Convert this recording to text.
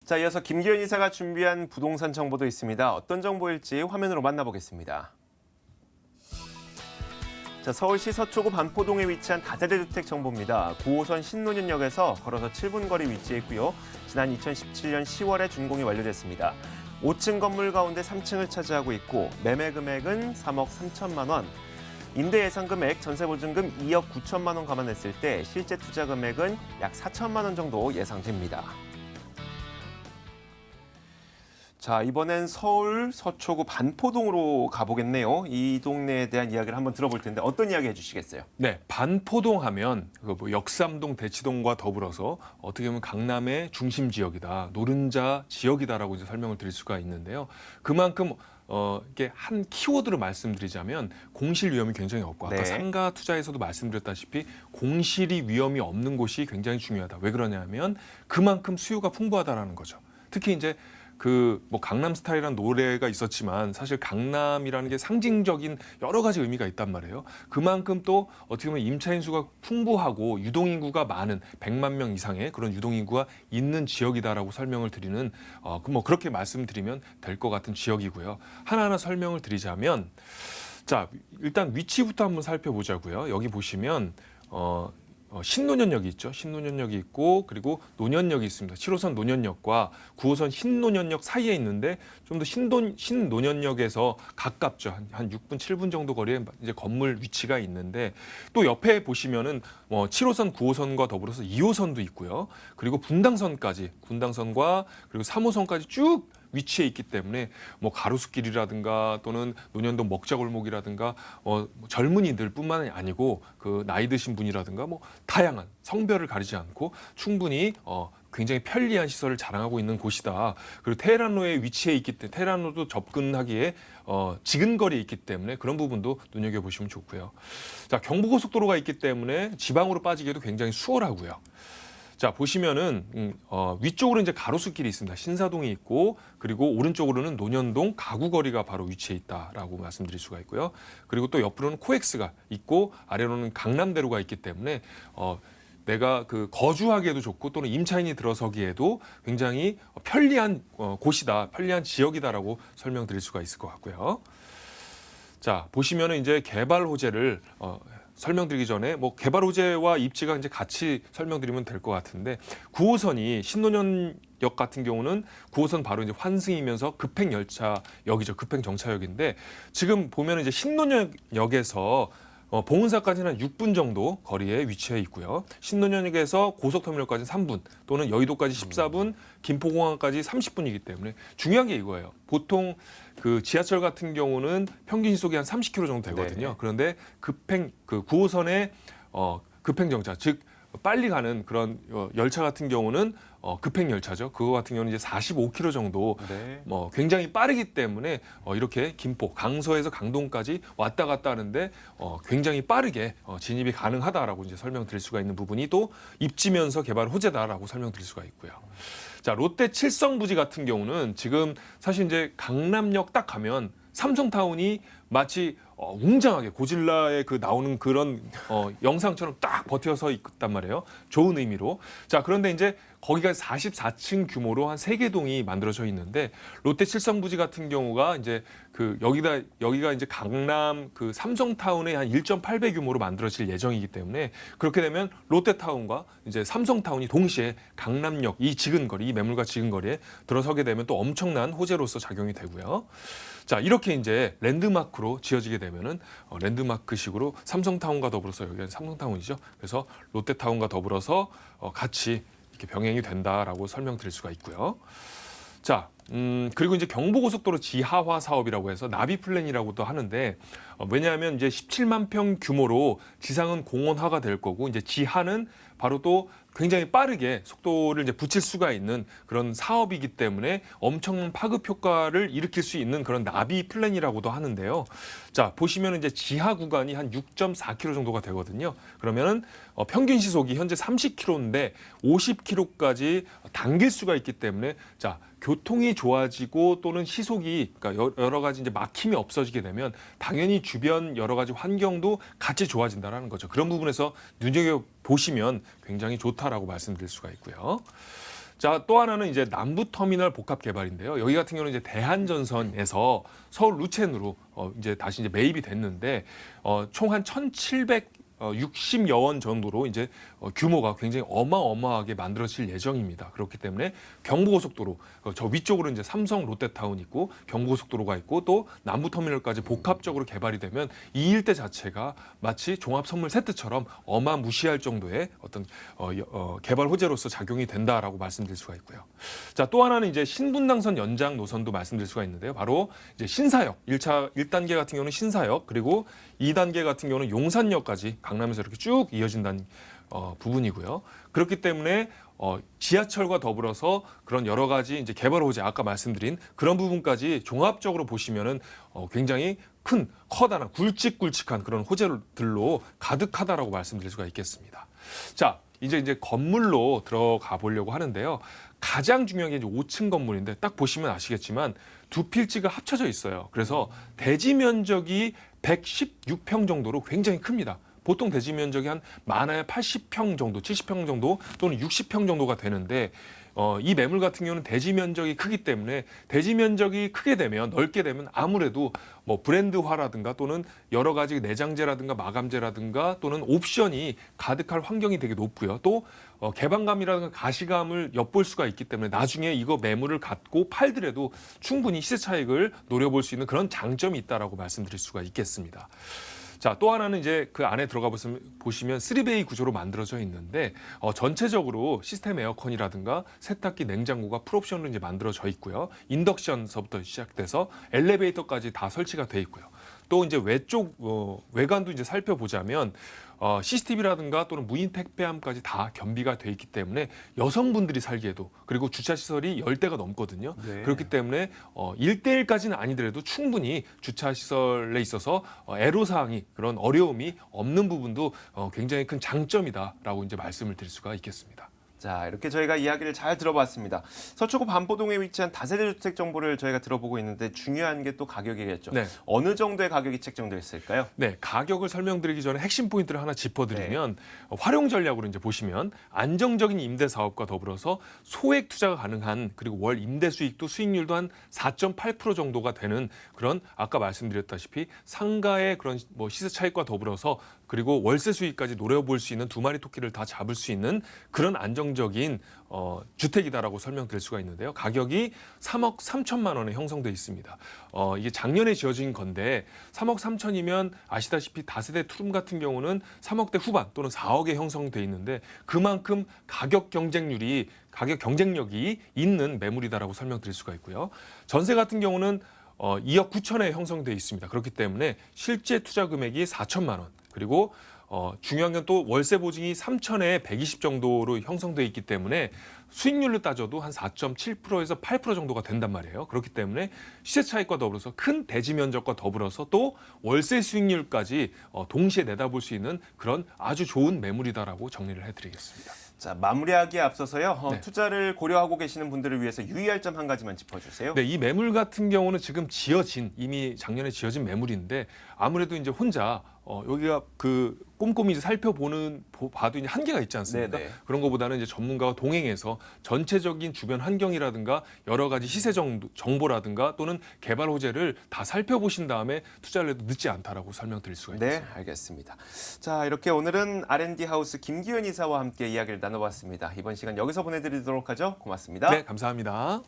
자, 이어서 김기현 이사가 준비한 부동산 정보도 있습니다. 어떤 정보일지 화면으로 만나보겠습니다. 자, 서울시 서초구 반포동에 위치한 다세대 주택 정보입니다. 9호선 신논현역에서 걸어서 7분 거리 위치해 있고요. 지난 2017년 10월에 준공이 완료됐습니다. 5층 건물 가운데 3층을 차지하고 있고 매매 금액은 3억 3천만 원. 임대 예상 금액, 전세 보증금 2억 9천만 원 감안했을 때 실제 투자 금액은 약 4천만 원 정도 예상됩니다. 자, 이번엔 서울 서초구 반포동으로 가보겠네요. 이 동네에 대한 이야기를 한번 들어볼 텐데 어떤 이야기 해주시겠어요? 네, 반포동 하면 뭐 역삼동, 대치동과 더불어서 어떻게 보면 강남의 중심 지역이다, 노른자 지역이다라고 이제 설명을 드릴 수가 있는데요. 그만큼 이게 한 키워드로 말씀드리자면 공실 위험이 굉장히 없고 아까 네. 상가 투자에서도 말씀드렸다시피 공실이 위험이 없는 곳이 굉장히 중요하다. 왜 그러냐면 그만큼 수요가 풍부하다라는 거죠. 특히 이제 뭐 강남 스타일이라는 노래가 있었지만 사실 강남이라는 게 상징적인 여러 가지 의미가 있단 말이에요. 그만큼 또 어떻게 보면 임차인 수가 풍부하고 유동인구가 많은 100만 명 이상의 그런 유동인구가 있는 지역이다라고 설명을 드리는 뭐 그렇게 말씀드리면 될 것 같은 지역이고요. 하나하나 설명을 드리자면 자, 일단 위치부터 한번 살펴보자고요. 여기 보시면 신논현역이 있죠. 신논현역이 있고 그리고 논현역이 있습니다. 7호선 논현역과 9호선 신논현역 사이에 있는데 좀 더 신논현역에서 가깝죠. 한 6분, 7분 정도 거리에 이제 건물 위치가 있는데 또 옆에 보시면은 7호선, 9호선과 더불어서 2호선도 있고요. 그리고 분당선과 그리고 3호선까지 쭉 위치해 있기 때문에 뭐 가로수길이라든가 또는 논현동 먹자골목이라든가 젊은이들뿐만이 아니고 그 나이 드신 분이라든가 뭐 다양한 성별을 가리지 않고 충분히 굉장히 편리한 시설을 자랑하고 있는 곳이다. 그리고 테헤란로에 위치해 있기 때문에 테헤란로도 접근하기에 지근거리에 있기 때문에 그런 부분도 눈여겨보시면 좋고요. 자, 경부고속도로가 있기 때문에 지방으로 빠지기에도 굉장히 수월하고요. 자, 보시면은 위쪽으로 이제 가로수길이 있습니다. 신사동이 있고 그리고 오른쪽으로는 논현동 가구거리가 바로 위치해 있다라고 말씀드릴 수가 있고요. 그리고 또 옆으로는 코엑스가 있고 아래로는 강남대로가 있기 때문에 내가 그 거주하기에도 좋고 또는 임차인이 들어서기에도 굉장히 편리한 곳이다, 편리한 지역이다라고 설명드릴 수가 있을 것 같고요. 자, 보시면은 이제 개발 호재를 설명드리기 전에 뭐 개발 호재와 입지가 이제 같이 설명드리면 될 것 같은데 9호선이 신논현역 같은 경우는 9호선 바로 이제 환승이면서 급행 열차역이죠. 급행 정차역인데 지금 보면 이제 신논현역에서 봉은사까지는 한 6분 정도 거리에 위치해 있고요. 신논현역에서 고속터미널까지 3분 또는 여의도까지 14분, 김포공항까지 30분이기 때문에 중요한 게 이거예요. 보통 그 지하철 같은 경우는 평균 시속이 한 30km 정도 되거든요. 네. 그런데 그 9호선의 급행 정차, 즉 빨리 가는 그런 열차 같은 경우는 급행 열차죠. 그거 같은 경우는 이제 45km 정도 네. 굉장히 빠르기 때문에 이렇게 김포, 강서에서 강동까지 왔다 갔다 하는데 굉장히 빠르게 진입이 가능하다라고 이제 설명드릴 수가 있는 부분이 또 입지면서 개발 호재다라고 설명드릴 수가 있고요. 자, 롯데 칠성부지 같은 경우는 지금 사실 이제 강남역 딱 가면 삼성타운이 마치 웅장하게 고질라에 그 나오는 그런 영상처럼 딱 버텨서 있단 말이에요. 좋은 의미로. 자, 그런데 이제 거기가 44층 규모로 한 3개 동이 만들어져 있는데 롯데 칠성부지 같은 경우가 이제 그 여기가 이제 강남 그 삼성타운의 한 1.8배 규모로 만들어질 예정이기 때문에 그렇게 되면 롯데타운과 이제 삼성타운이 동시에 강남역 이 지근거리, 이 매물과 지근거리에 들어서게 되면 또 엄청난 호재로서 작용이 되고요. 자, 이렇게 이제 랜드마크로 지어지게 되면은 랜드마크식으로 삼성타운과 더불어서 여기가 삼성타운이죠. 그래서 롯데타운과 더불어서 같이 이렇게 병행이 된다라고 설명드릴 수가 있고요. 자, 그리고 이제 경부고속도로 지하화 사업이라고 해서 나비 플랜이라고도 하는데 왜냐하면 이제 17만 평 규모로 지상은 공원화가 될 거고 이제 지하는 바로 또 굉장히 빠르게 속도를 이제 붙일 수가 있는 그런 사업이기 때문에 엄청난 파급 효과를 일으킬 수 있는 그런 나비 플랜이라고도 하는데요. 자, 보시면 이제 지하 구간이 한 6.4km 정도가 되거든요. 그러면은 평균 시속이 현재 30km인데 50km까지 당길 수가 있기 때문에 자, 교통이 좋아지고 또는 시속이 그러니까 여러 가지 이제 막힘이 없어지게 되면 당연히 주변 여러 가지 환경도 같이 좋아진다라는 거죠. 그런 부분에서 눈여겨 보시면 굉장히 좋다라고 말씀드릴 수가 있고요. 자, 또 하나는 이제 남부터미널 복합 개발인데요. 여기 같은 경우는 이제 대한전선에서 서울 루첸으로 이제 다시 이제 매입이 됐는데 총 한 1,760여 원 정도로 이제 규모가 굉장히 어마어마하게 만들어질 예정입니다. 그렇기 때문에 경부고속도로 저 위쪽으로 이제 삼성 롯데타운 있고 경부고속도로가 있고 또 남부터미널까지 복합적으로 개발이 되면 이 일대 자체가 마치 종합선물 세트처럼 어마무시할 정도의 어떤 개발 호재로서 작용이 된다라고 말씀드릴 수가 있고요. 자, 또 하나는 이제 신분당선 연장 노선도 말씀드릴 수가 있는데요. 바로 이제 신사역 1단계 같은 경우는 신사역 그리고 2단계 같은 경우는 용산역까지 강남에서 이렇게 쭉 이어진다는 부분이고요. 그렇기 때문에 지하철과 더불어서 그런 여러 가지 이제 개발 호재 아까 말씀드린 그런 부분까지 종합적으로 보시면은 굉장히 큰 커다란 굵직굵직한 그런 호재들로 가득하다라고 말씀드릴 수가 있겠습니다. 자, 이제 건물로 들어가 보려고 하는데요. 가장 중요한 게 이제 5층 건물인데 딱 보시면 아시겠지만 두 필지가 합쳐져 있어요. 그래서 대지 면적이 116평 정도로 굉장히 큽니다. 보통 대지 면적이 한 많아야 80평 정도, 70평 정도 또는 60평 정도가 되는데 이 매물 같은 경우는 대지 면적이 크기 때문에 대지 면적이 크게 되면 넓게 되면 아무래도 뭐 브랜드화라든가 또는 여러 가지 내장재라든가 마감재라든가 또는 옵션이 가득할 환경이 되게 높고요. 또 개방감이라든가 가시감을 엿볼 수가 있기 때문에 나중에 이거 매물을 갖고 팔더라도 충분히 시세 차익을 노려볼 수 있는 그런 장점이 있다라고 말씀드릴 수가 있겠습니다. 자, 또 하나는 이제 그 안에 들어가 보시면 3베이 구조로 만들어져 있는데 전체적으로 시스템 에어컨이라든가 세탁기, 냉장고가 풀옵션으로 이제 만들어져 있고요. 인덕션서부터 시작돼서 엘리베이터까지 다 설치가 돼 있고요. 또 이제 외관도 이제 살펴보자면 CCTV라든가 또는 무인 택배함까지 다 겸비가 돼 있기 때문에 여성분들이 살기에도 그리고 주차 시설이 10대가 넘거든요. 네. 그렇기 때문에 1대1까지는 아니더라도 충분히 주차 시설에 있어서 애로사항이 그런 어려움이 없는 부분도 굉장히 큰 장점이다라고 이제 말씀을 드릴 수가 있겠습니다. 자, 이렇게 저희가 이야기를 잘 들어봤습니다. 서초구 반포동에 위치한 다세대 주택 정보를 저희가 들어보고 있는데 중요한 게 또 가격이겠죠. 네. 어느 정도의 가격이 책정돼 있을까요? 네, 가격을 설명드리기 전에 핵심 포인트를 하나 짚어드리면 활용 전략으로 이제 보시면 안정적인 임대 사업과 더불어서 소액 투자가 가능한 그리고 월 임대 수익도 수익률도 한 4.8% 정도가 되는 그런 아까 말씀드렸다시피 상가의 그런 뭐 시세 차익과 더불어서 그리고 월세 수익까지 노려볼 수 있는 두 마리 토끼를 다 잡을 수 있는 그런 안정적인 주택이다라고 설명드릴 수가 있는데요. 가격이 3억 3천만 원에 형성돼 있습니다. 이게 작년에 지어진 건데 3억 3천이면 아시다시피 다세대 투룸 같은 경우는 3억대 후반 또는 4억에 형성돼 있는데 그만큼 가격 경쟁력이 있는 매물이다라고 설명드릴 수가 있고요. 전세 같은 경우는 2억 9천에 형성돼 있습니다. 그렇기 때문에 실제 투자 금액이 4천만 원. 그리고 중요한 건 또 월세 보증이 3천에 120 정도로 형성돼 있기 때문에 수익률로 따져도 한 4.7%에서 8% 정도가 된단 말이에요. 그렇기 때문에 시세 차익과 더불어서 큰 대지 면적과 더불어서 또 월세 수익률까지 동시에 내다볼 수 있는 그런 아주 좋은 매물이다라고 정리를 해드리겠습니다. 자, 마무리하기에 앞서서요. 네. 투자를 고려하고 계시는 분들을 위해서 유의할 점 한 가지만 짚어주세요. 네, 이 매물 같은 경우는 지금 이미 작년에 지어진 매물인데 아무래도 이제 혼자 여기가 그 꼼꼼히 이제 봐도 이제 한계가 있지 않습니까? 네네. 그런 것보다는 이제 전문가와 동행해서 전체적인 주변 환경이라든가 여러 가지 시세 정보라든가 또는 개발 호재를 다 살펴보신 다음에 투자를 해도 늦지 않다라고 설명드릴 수가 네, 있습니다. 알겠습니다. 자, 이렇게 오늘은 R&D 하우스 김기현 이사와 함께 이야기를 나눠봤습니다. 이번 시간 여기서 보내드리도록 하죠. 고맙습니다. 네, 감사합니다.